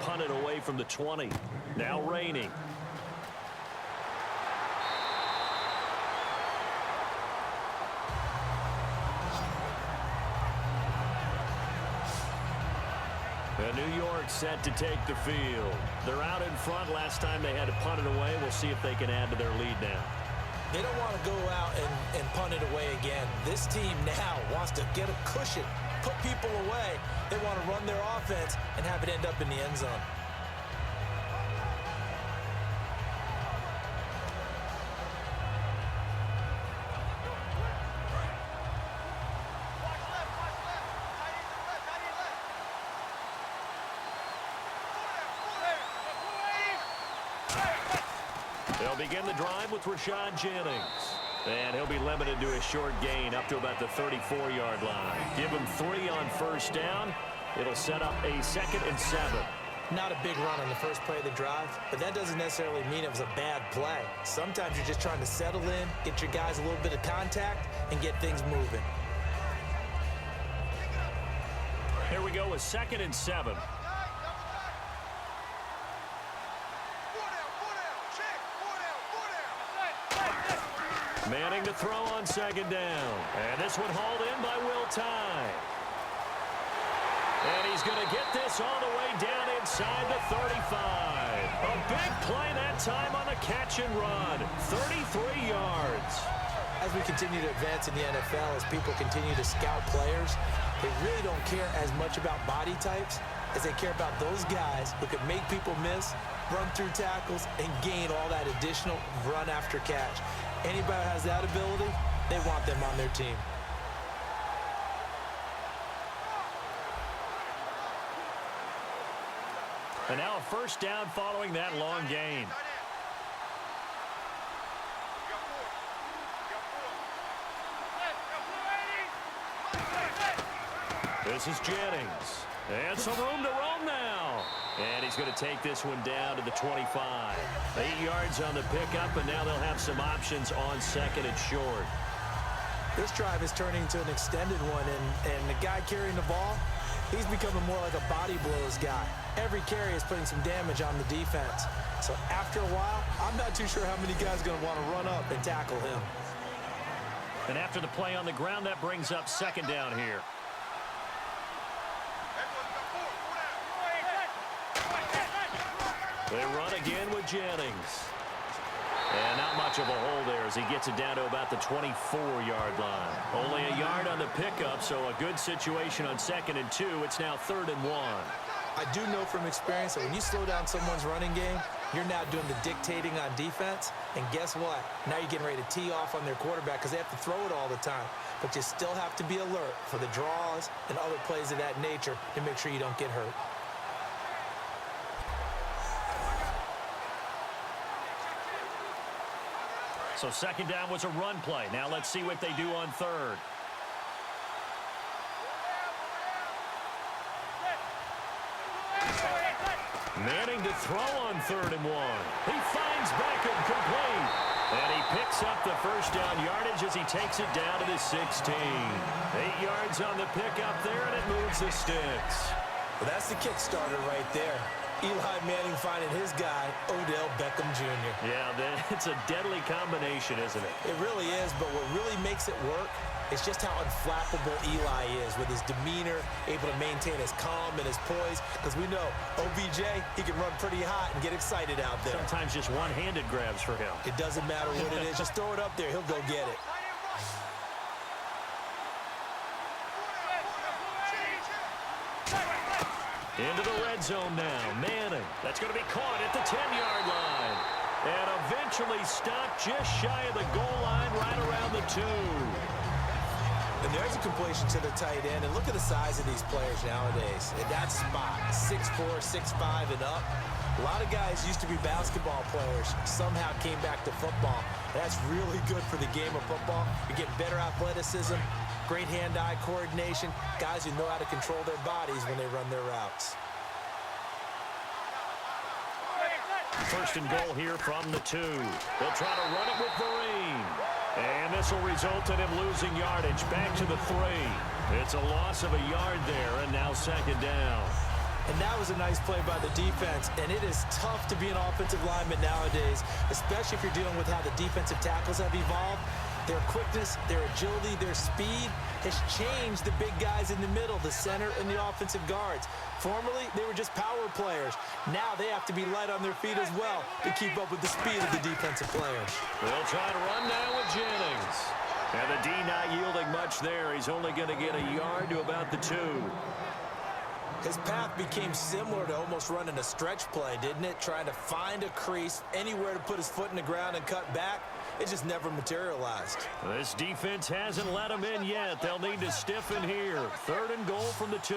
punt it away from the 20. Now Rainey. And New York set to take the field. They're out in front. Last time they had to punt it away. We'll see if they can add to their lead now. They don't want to go out and punt it away again. This team now wants to get a cushion, put people away. They want to run their offense and have it end up in the end zone. They'll begin the drive with Rashad Jennings. And he'll be limited to a short gain up to about the 34-yard line. Give him 3 on first down. It'll set up a 2nd and 7. Not a big run on the first play of the drive, but that doesn't necessarily mean it was a bad play. Sometimes you're just trying to settle in, get your guys a little bit of contact, and get things moving. Here we go with 2nd and 7. Manning to throw on 2nd down. And this one hauled in by Will Tye. And he's going to get this all the way down inside the 35. A big play that time on the catch and run. 33 yards. As we continue to advance in the NFL, as people continue to scout players, they really don't care as much about body types as they care about those guys who can make people miss, run through tackles, and gain all that additional run after catch. Anybody who has that ability, they want them on their team. And now a first down following that long gain. This is Jennings. And some room to roam now. And he's going to take this one down to the 25. 8 yards on the pickup, and now they'll have some options on 2nd and short. This drive is turning into an extended one, and the guy carrying the ball, he's becoming more like a body blows guy. Every carry is putting some damage on the defense. So after a while, I'm not too sure how many guys are going to want to run up and tackle him. And after the play on the ground, that brings up 2nd down here. They run again with Jennings. And not much of a hole there as he gets it down to about the 24-yard line. Only a yard on the pickup, so a good situation on 2nd and 2. It's now 3rd and 1. I do know from experience that when you slow down someone's running game, you're now doing the dictating on defense. And guess what? Now you're getting ready to tee off on their quarterback because they have to throw it all the time. But you still have to be alert for the draws and other plays of that nature to make sure you don't get hurt. So 2nd down was a run play. Now let's see what they do on 3rd. Manning to throw on 3rd and 1. He finds Beckham complete. And he picks up the first down yardage as he takes it down to the 16. 8 yards on the pickup there, and it moves the sticks. Well, that's the kickstarter right there. Eli Manning finding his guy, Odell Beckham Jr. Yeah, it's a deadly combination, isn't it? It really is, but what really makes it work is just how unflappable Eli is with his demeanor, able to maintain his calm and his poise. Because we know OBJ, he can run pretty hot and get excited out there. Sometimes just one-handed grabs for him. It doesn't matter what it is. Just throw it up there. He'll go get it. Into the red zone now. Manning. That's going to be caught at the 10-yard line. And eventually stopped just shy of the goal line right around the 2. And there's a completion to the tight end. And look at the size of these players nowadays. In that spot, 6'4", 6'5", and up. A lot of guys used to be basketball players. Somehow came back to football. That's really good for the game of football. You're getting better athleticism, great hand-eye coordination, guys who know how to control their bodies when they run their routes. First and goal here from the 2. They'll try to run it with Vereen. And this will result in him losing yardage back to the 3. It's a loss of a yard there, and now 2nd down. And that was a nice play by the defense. And it is tough to be an offensive lineman nowadays, especially if you're dealing with how the defensive tackles have evolved. Their quickness, their agility, their speed has changed the big guys in the middle, the center, and the offensive guards. Formerly, they were just power players. Now they have to be light on their feet as well to keep up with the speed of the defensive players. They'll try to run now with Jennings. And the D not yielding much there. He's only going to get a yard to about the 2. His path became similar to almost running a stretch play, didn't it? Trying to find a crease, anywhere to put his foot in the ground and cut back. It just never materialized. This defense hasn't let him in yet. They'll need to stiffen here. 3rd and goal from the 2.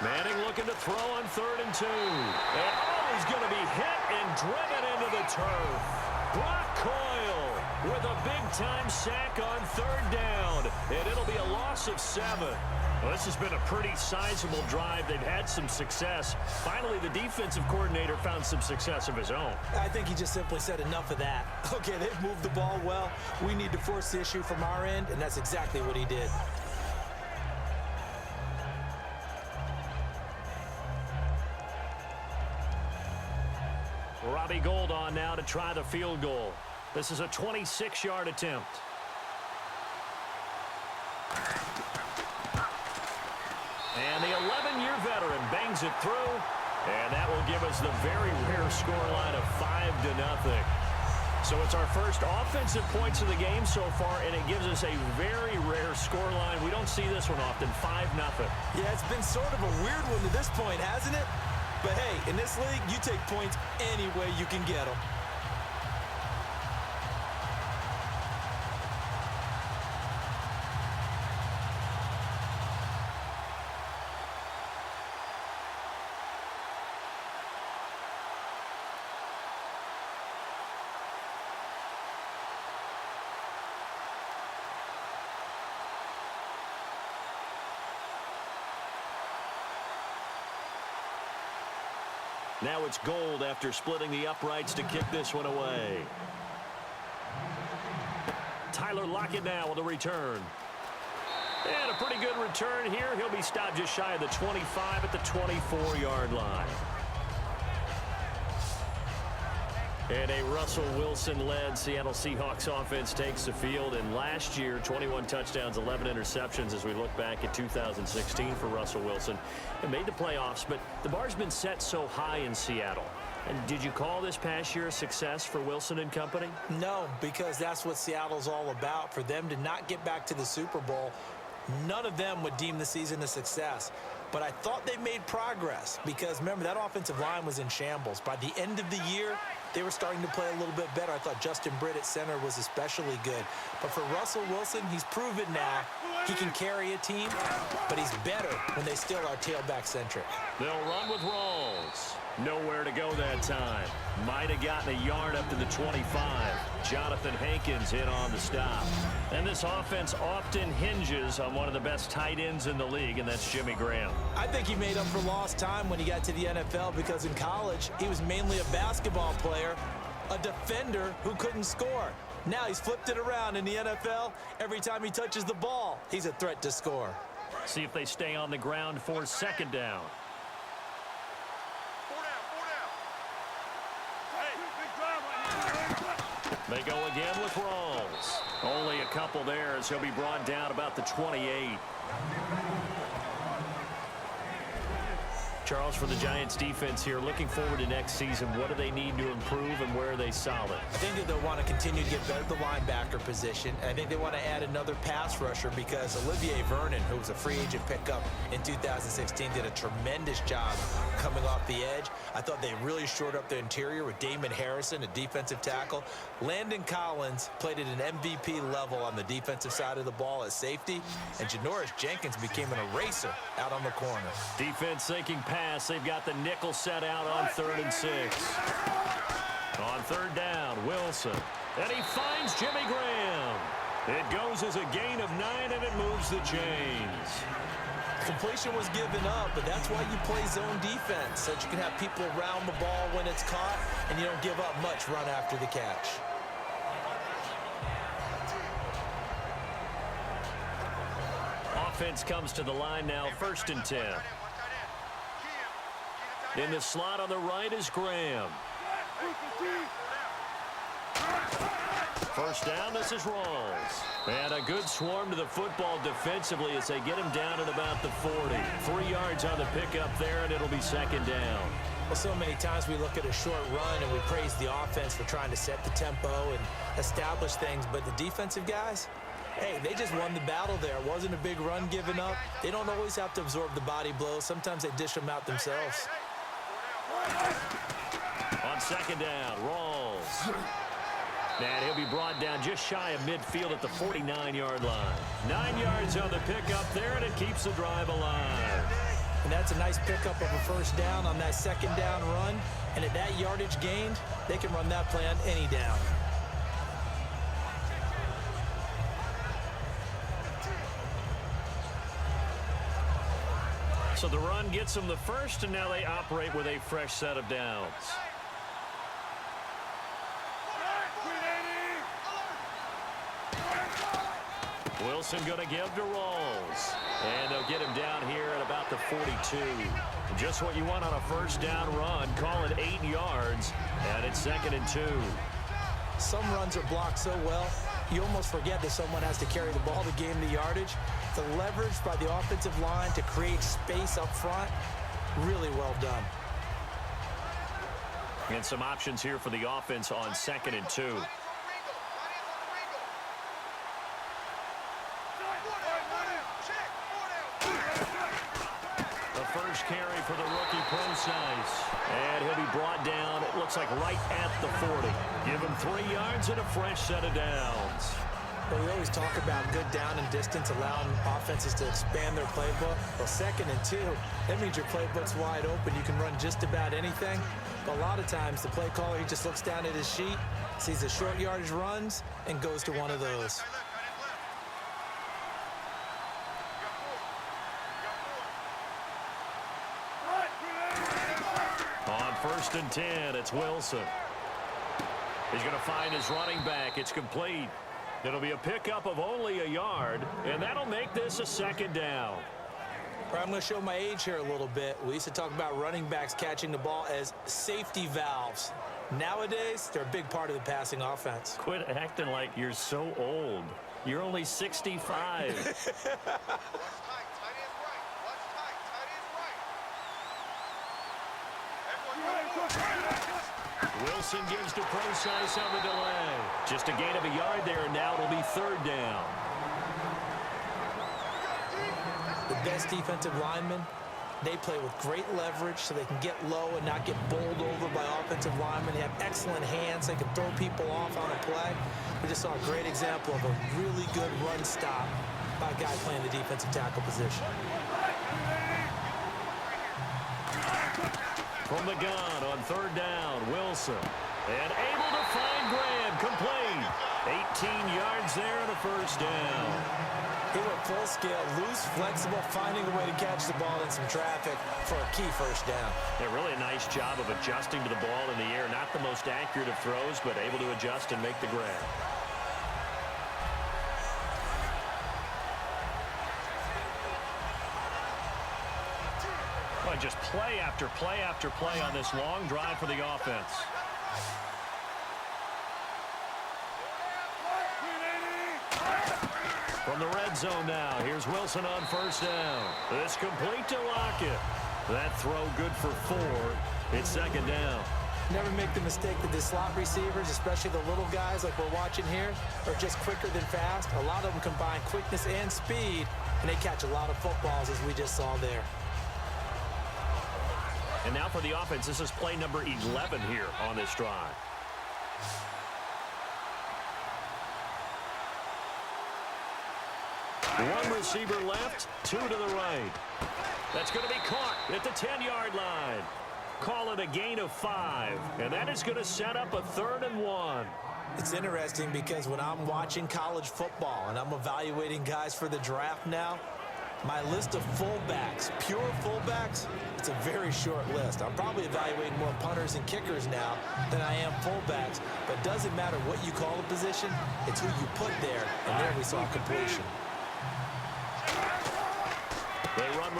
Manning looking to throw on 3rd and 2. And he's going to be hit and driven into the turf. Brock Coyle with a big-time sack on 3rd down. And it'll be a loss of 7. Well, this has been a pretty sizable drive. They've had some success. Finally, the defensive coordinator found some success of his own. I think he just simply said enough of that. Okay, they've moved the ball well. We need to force the issue from our end, and that's exactly what he did. Robbie Gould on now to try the field goal. This is a 26-yard attempt. And the 11-year veteran bangs it through. And that will give us the very rare scoreline of 5-0. So it's our first offensive points of the game so far, and it gives us a very rare scoreline. We don't see this one often, 5-0. Yeah, it's been sort of a weird one to this point, hasn't it? But hey, in this league, you take points any way you can get them. Now it's Gould after splitting the uprights to kick this one away. Tyler Lockett now with a return. And a pretty good return here. He'll be stopped just shy of the 25 at the 24-yard line. And a Russell Wilson-led Seattle Seahawks offense takes the field. And last year, 21 touchdowns, 11 interceptions as we look back at 2016 for Russell Wilson. It made the playoffs, but the bar's been set so high in Seattle. And did you call this past year a success for Wilson and company? No, because that's what Seattle's all about. For them to not get back to the Super Bowl, none of them would deem the season a success. But I thought they made progress because, remember, that offensive line was in shambles. By the end of the year, they were starting to play a little bit better. I thought Justin Britt at center was especially good. But for Russell Wilson, he's proven now he can carry a team, but he's better when they still are tailback-centric. They'll run with Rawls. Nowhere to go that time. Might have gotten a yard up to the 25. Jonathan Hankins in on the stop. And this offense often hinges on one of the best tight ends in the league, and that's Jimmy Graham. I think he made up for lost time when he got to the NFL because in college, he was mainly a basketball player, a defender who couldn't score. Now he's flipped it around in the NFL. Every time he touches the ball, he's a threat to score. See if they stay on the ground for 2nd down. They go again with Rawls. Only a couple there as he'll be brought down about the 28. Charles, for the Giants defense here, looking forward to next season, what do they need to improve and where are they solid? I think that they'll want to continue to get better at the linebacker position. I think they want to add another pass rusher because Olivier Vernon, who was a free agent pickup in 2016, did a tremendous job coming off the edge. I thought they really shored up the interior with Damon Harrison, a defensive tackle. Landon Collins played at an MVP level on the defensive side of the ball as safety, and Janoris Jenkins became an eraser out on the corner. Defense thinking pass. They've got the nickel set out on 3rd and 6. On 3rd down, Wilson. And he finds Jimmy Graham. It goes as a gain of 9, and it moves the chains. Completion was given up, but that's why you play zone defense, so that you can have people around the ball when it's caught, and you don't give up much run after the catch. offense comes to the line now, 1st and 10. In the slot on the right is Graham. First down, this is Rawls. And a good swarm to the football defensively as they get him down at about the 40. 3 yards on the pickup there, and it'll be 2nd down. Well, so many times we look at a short run and we praise the offense for trying to set the tempo and establish things, but the defensive guys, hey, they just won the battle there. It wasn't a big run given up. They don't always have to absorb the body blows. Sometimes they dish them out themselves. On 2nd down, Rawls. And he'll be brought down just shy of midfield at the 49-yard line. 9 yards on the pickup there, and it keeps the drive alive. And that's a nice pickup of a 1st down on that 2nd down run. And at that yardage gained, they can run that play on any down. So the run gets them the 1st, and now they operate with a fresh set of downs. Wilson going to give to Rawls. And they'll get him down here at about the 42. Just what you want on a 1st down run. Call it 8 yards. And it's 2nd and 2. Some runs are blocked so well, you almost forget that someone has to carry the ball to gain the yardage. The leverage by the offensive line to create space up front, really well done. And some options here for the offense on 2nd and 2. First carry for the rookie Procise. And he'll be brought down, it looks like right at the 40. Give him 3 yards and a fresh set of downs. Well, we always talk about good down and distance, allowing offenses to expand their playbook. Well, 2nd and 2, that means your playbook's wide open. You can run just about anything. But a lot of times, the play caller, he just looks down at his sheet, sees the short yardage runs, and goes to one of those. On 1st and 10, it's Wilson. He's going to find his running back. It's complete. It'll be a pickup of only a yard, and that'll make this a 2nd down. I'm going to show my age here a little bit. We used to talk about running backs catching the ball as safety valves. Nowadays, they're a big part of the passing offense. Quit acting like you're so old. You're only 65. Wilson gives to Procise on the delay. Just a gain of a yard there, and now it'll be 3rd down. The best defensive linemen, they play with great leverage so they can get low and not get bowled over by offensive linemen. They have excellent hands. They can throw people off on a play. We just saw a great example of a really good run stop by a guy playing the defensive tackle position. From the gun on 3rd down, Wilson. And able to find Graham, complete. 18 yards there and a 1st down. He went full scale, loose, flexible, finding a way to catch the ball in some traffic for a key 1st down. Yeah, really a nice job of adjusting to the ball in the air. Not the most accurate of throws, but able to adjust and make the grab. Well, just play after play after play on this long drive for the offense. From the red zone now, here's Wilson on 1st down. It's complete to Lockett. That throw good for 4. It's 2nd down. Never make the mistake that the slot receivers, especially the little guys like we're watching here, are just quicker than fast. A lot of them combine quickness and speed, and they catch a lot of footballs, as we just saw there. And now for the offense, this is play number 11 here on this drive. One receiver left, 2 to the right. That's going to be caught at the 10-yard line. Call it a gain of 5, and that is going to set up a 3rd and 1. It's interesting because when I'm watching college football and I'm evaluating guys for the draft now, my list of fullbacks, pure fullbacks, it's a very short list. I'm probably evaluating more punters and kickers now than I am fullbacks, but it doesn't matter what you call a position, it's who you put there, and there we saw completion.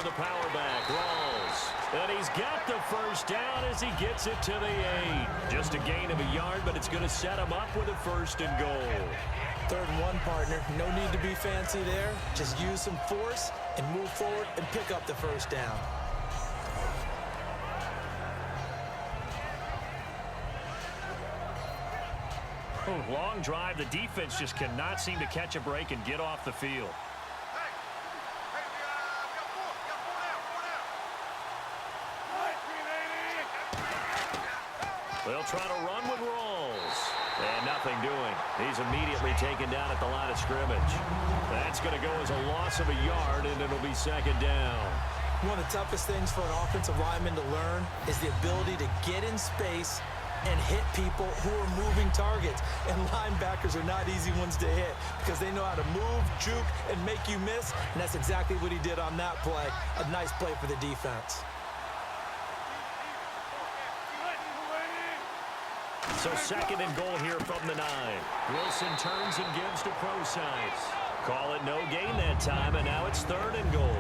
with a power back. Rawls. And he's got the first down as he gets it to the 8. Just a gain of a yard, but it's going to set him up with a 1st and goal. 3rd and 1, partner. No need to be fancy there. Just use some force and move forward and pick up the 1st down. Long drive. The defense just cannot seem to catch a break and get off the field. They'll try to run with Rawls. And nothing doing. He's immediately taken down at the line of scrimmage. That's going to go as a loss of a yard, and it'll be 2nd down. One of the toughest things for an offensive lineman to learn is the ability to get in space and hit people who are moving targets. And linebackers are not easy ones to hit because they know how to move, juke, and make you miss. And that's exactly what he did on that play. A nice play for the defense. So 2nd and goal here from the 9. Wilson turns and gives to Procise. Call it no gain that time, and now it's 3rd and goal.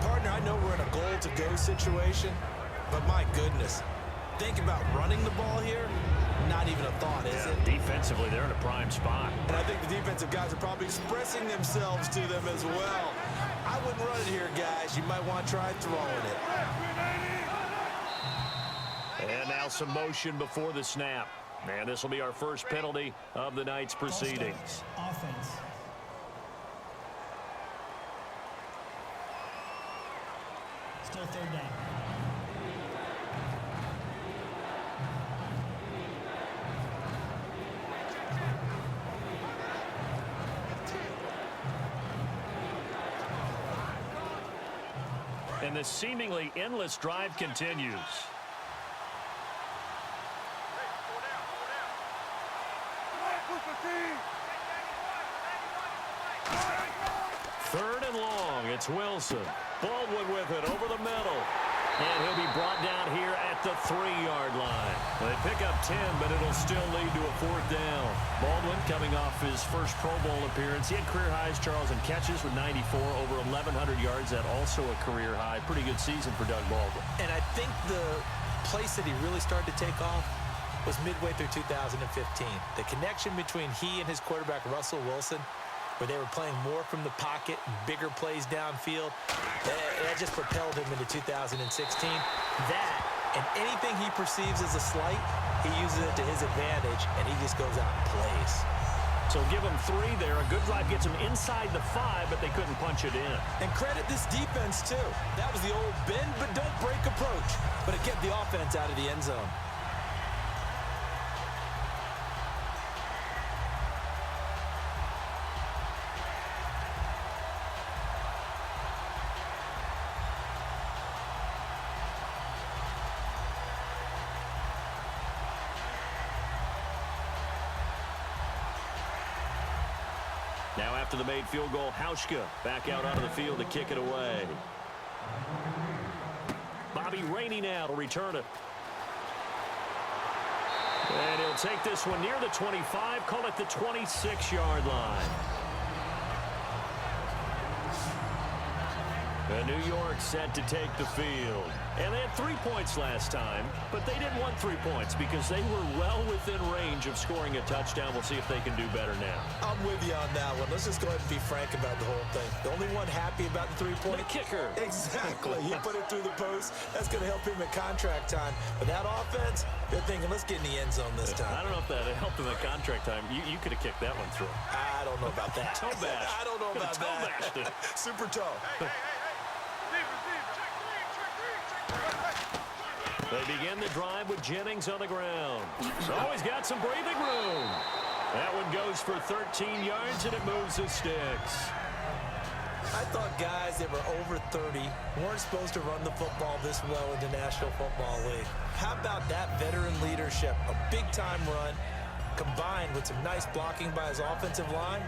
Partner, I know we're in a goal-to-go situation, but my goodness. Think about running the ball here. Not even a thought, is it? Defensively, they're in a prime spot. And I think the defensive guys are probably expressing themselves to them as well. I wouldn't run it here, guys. You might want to try throwing it. And now some motion before the snap. And this will be our first penalty of the night's proceedings. Offense. Still 3rd down. And the seemingly endless drive continues. Third and long. It's Wilson. Baldwin with it over the middle. And he'll be brought down here at the 3-yard line. They pick up 10, but it'll still lead to a 4th down. Baldwin coming off his first Pro Bowl appearance. He had career highs, Charles, in catches with 94, over 1,100 yards. That also a career high. Pretty good season for Doug Baldwin. And I think the place that he really started to take off was midway through 2015. The connection between he and his quarterback, Russell Wilson, where they were playing more from the pocket, bigger plays downfield, that just propelled him into 2016. That, and anything he perceives as a slight, he uses it to his advantage, and he just goes out and plays. So give him 3 there. A good drive gets him inside the 5, but they couldn't punch it in. And credit this defense, too. That was the old bend but don't break approach, but it kept the offense out of the end zone. Now after the made field goal, Hauschka back out onto the field to kick it away. Bobby Rainey now to return it. And he'll take this one near the 25, call it the 26-yard line. And New York set to take the field. And they had 3 points last time, but they didn't want 3 points because they were well within range of scoring a touchdown. We'll see if they can do better now. I'm with you on that one. Let's just go ahead and be frank about the whole thing. The only one happy about the 3-point. The kicker. Exactly. He put it through the post. That's going to help him at contract time. But that offense, they're thinking, let's get in the end zone this time. I don't know if that helped him at contract time. You could have kicked that one through. I don't know about that. Toe bash. I don't know about toe that. Bashed it. Super toe. They begin the drive with Jennings on the ground. So he's got some breathing room. That one goes for 13 yards, and it moves the sticks. I thought guys that were over 30 weren't supposed to run the football this well in the National Football League. How about that veteran leadership? A big-time run combined with some nice blocking by his offensive line,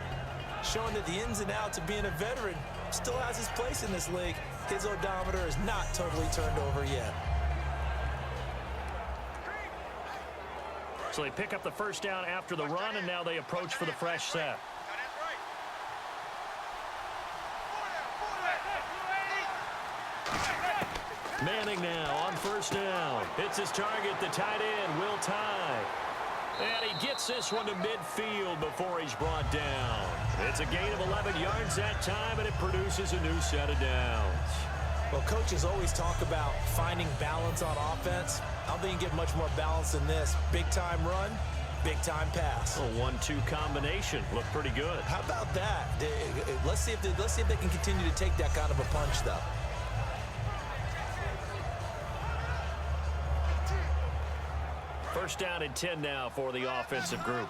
showing that the ins and outs of being a veteran still has his place in this league. His odometer is not totally turned over yet. So they pick up the first down after the run, and now they approach for the fresh set. Manning now on first down. Hits his target, the tight end, Will Tye. And he gets this one to midfield before he's brought down. It's a gain of 11 yards that time, and it produces a new set of downs. Well, coaches always talk about finding balance on offense. I don't think you get much more balance than this. Big-time run, big-time pass. A 1-2 combination. Looked pretty good. How about that? Let's see if they can continue to take that kind of a punch, though. First down and 10 now for the offensive group.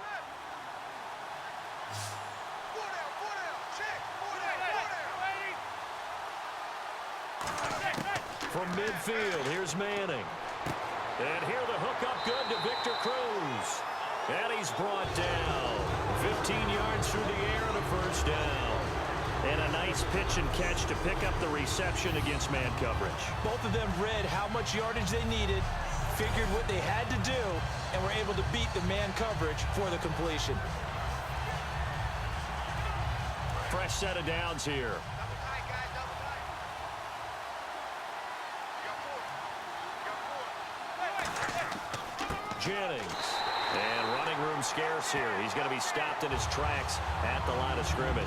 From midfield, here's Manning. And here the hook up good to Victor Cruz. And he's brought down. 15 yards through the air and a first down. And a nice pitch and catch to pick up the reception against man coverage. Both of them read how much yardage they needed, figured what they had to do, and were able to beat the man coverage for the completion. Fresh set of downs here. Jennings. And running room scarce here. He's going to be stopped in his tracks at the line of scrimmage.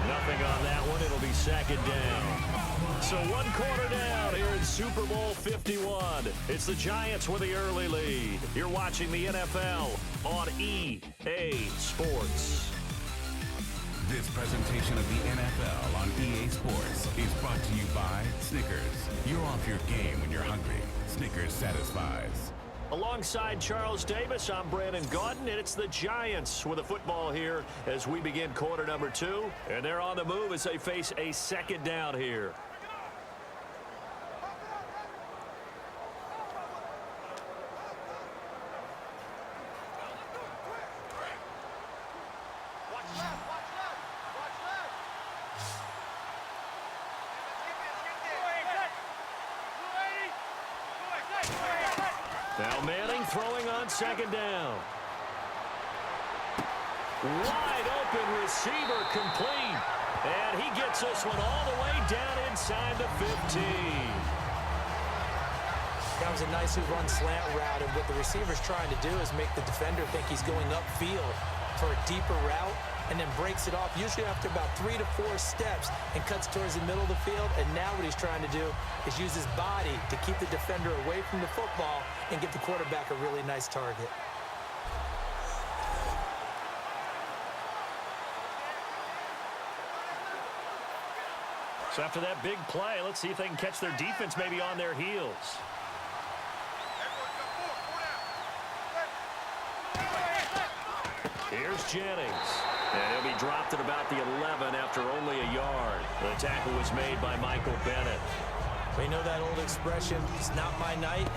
Nothing on that one. It'll be second down. So 1 quarter down here in Super Bowl 51. It's the Giants with the early lead. You're watching the NFL on EA Sports. This presentation of the NFL on EA Sports is brought to you by Snickers. You're off your game when you're hungry. Snickers satisfies. Alongside Charles Davis, I'm Brandon Gaudin, and it's the Giants with the football here as we begin quarter number 2. And they're on the move as they face a second down here. Now Manning throwing on second down. Wide open receiver complete. And he gets this one all the way down inside the 15. That was a nicely run slant route, and what the receiver's trying to do is make the defender think he's going upfield for a deeper route, and then breaks it off, usually after about 3 to 4 steps, and cuts towards the middle of the field. And now what he's trying to do is use his body to keep the defender away from the football and give the quarterback a really nice target. So after that big play, let's see if they can catch their defense maybe on their heels. Here's Jennings. And he'll be dropped at about the 11 after only a yard. The tackle was made by Michael Bennett. We know that old expression, it's not my night.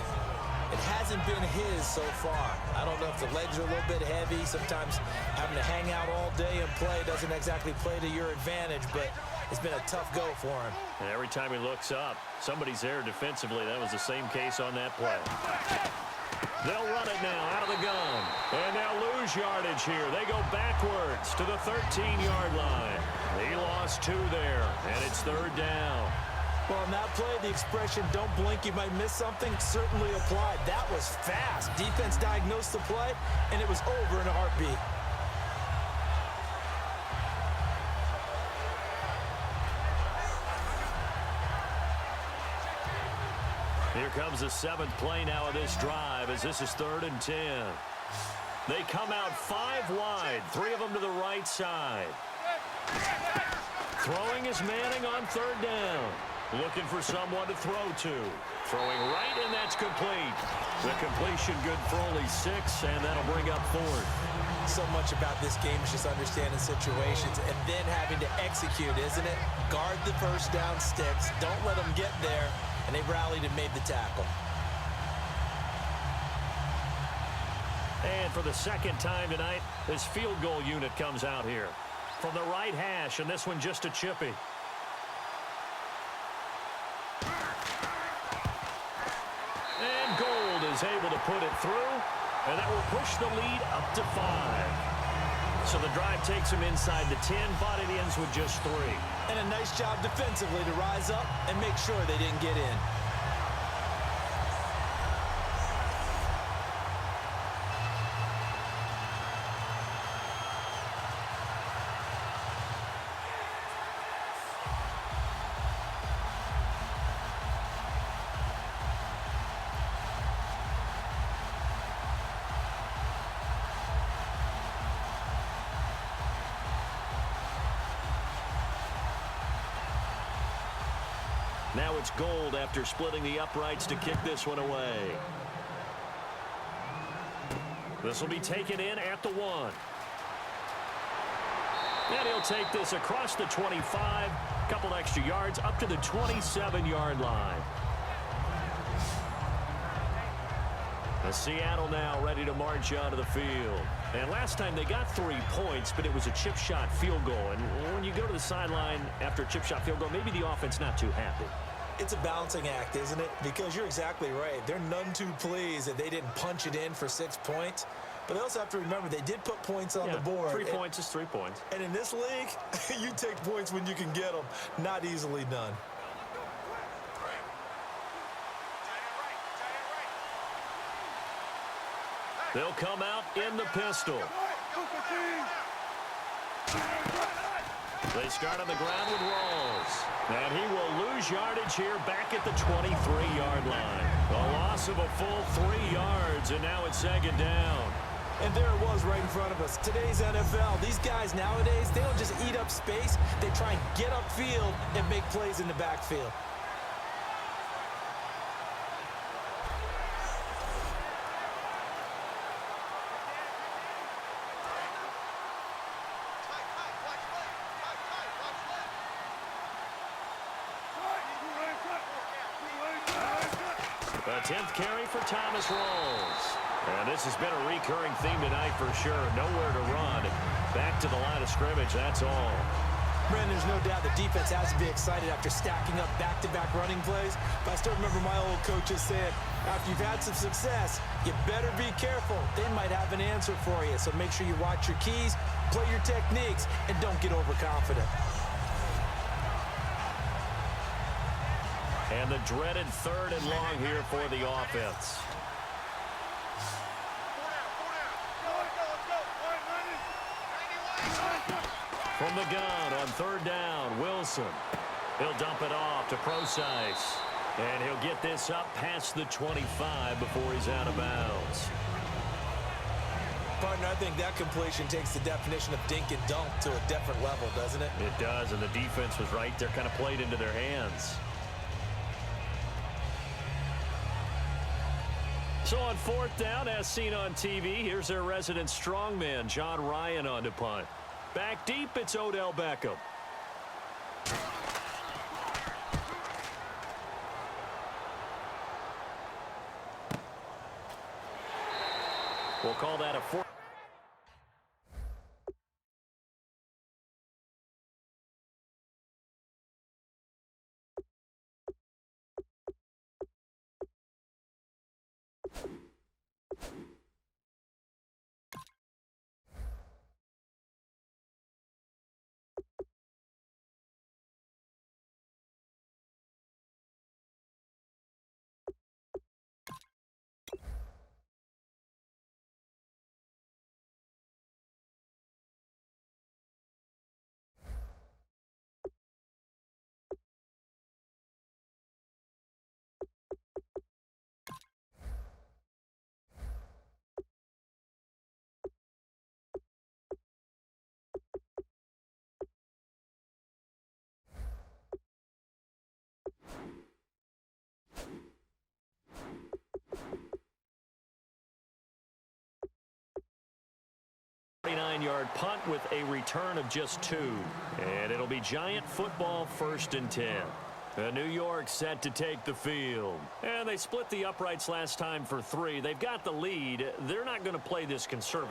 It hasn't been his so far. I don't know if the legs are a little bit heavy. Sometimes having to hang out all day and play doesn't exactly play to your advantage, but it's been a tough go for him. And every time he looks up, somebody's there defensively. That was the same case on that play. They'll run it now out of the gun. And they'll lose yardage here. They go backwards to the 13-yard line. He lost 2 there, and it's third down. Well, on that play, the expression, don't blink, you might miss something, certainly applied. That was fast. Defense diagnosed the play, and it was over in a heartbeat. Here comes the 7th play now of this drive as this is 3rd and 10. They come out 5 wide, 3 of them to the right side. Throwing is Manning on 3rd down. Looking for someone to throw to. Throwing right, and that's complete. The completion good for only 6, and that'll bring up 4th. So much about this game is just understanding situations and then having to execute, isn't it? Guard the first down sticks. Don't let them get there. And they rallied and made the tackle. And for the 2nd time tonight, this field goal unit comes out here. From the right hash, and this one just a chippy. And Gold is able to put it through, and that will push the lead up to 5. So the drive takes him inside the 10, but it ends with just 3. And a nice job defensively to rise up and make sure they didn't get in. now it's Gold after splitting the uprights to kick this one away. This will be taken in at the 1. And he'll take this across the 25, couple extra yards up to the 27-yard line. The Seattle now ready to march onto the field. And last time they got 3 points, but it was a chip shot field goal. And when you go to the sideline after a chip shot field goal, maybe the offense not too happy. It's a balancing act, isn't it? Because you're exactly right. They're none too pleased that they didn't punch it in for 6 points. But they also have to remember they did put points on the board. 3 points is 3 points. And in this league, you take points when you can get them. Not easily done. They'll come out in the pistol. They start on the ground with Rawls. And he will lose yardage here back at the 23-yard line. A loss of a full 3 yards, and now it's 2nd down. And there it was right in front of us. Today's NFL, these guys nowadays, they don't just eat up space. They try and get upfield and make plays in the backfield. The 10th carry for Thomas Rawls. And this has been a recurring theme tonight for sure. Nowhere to run. Back to the line of scrimmage, that's all. Brandon, there's no doubt the defense has to be excited after stacking up back-to-back running plays. But I still remember my old coaches saying, after you've had some success, you better be careful. They might have an answer for you. So make sure you watch your keys, play your techniques, and don't get overconfident. And the dreaded 3rd and long here for the offense. From the gun on 3rd down, Wilson. He'll dump it off to Procise. And he'll get this up past the 25 before he's out of bounds. Partner, I think that completion takes the definition of dink and dunk to a different level, doesn't it? It does, and the defense was right there, kind of played into their hands. So on 4th down, as seen on TV, here's their resident strongman, John Ryan, on to punt. Back deep, it's Odell Beckham. We'll call that a 4. Yard punt with a return of just 2. And it'll be Giant football 1st and 10. New York set to take the field. And they split the uprights last time for 3. They've got the lead. They're not going to play this conservative.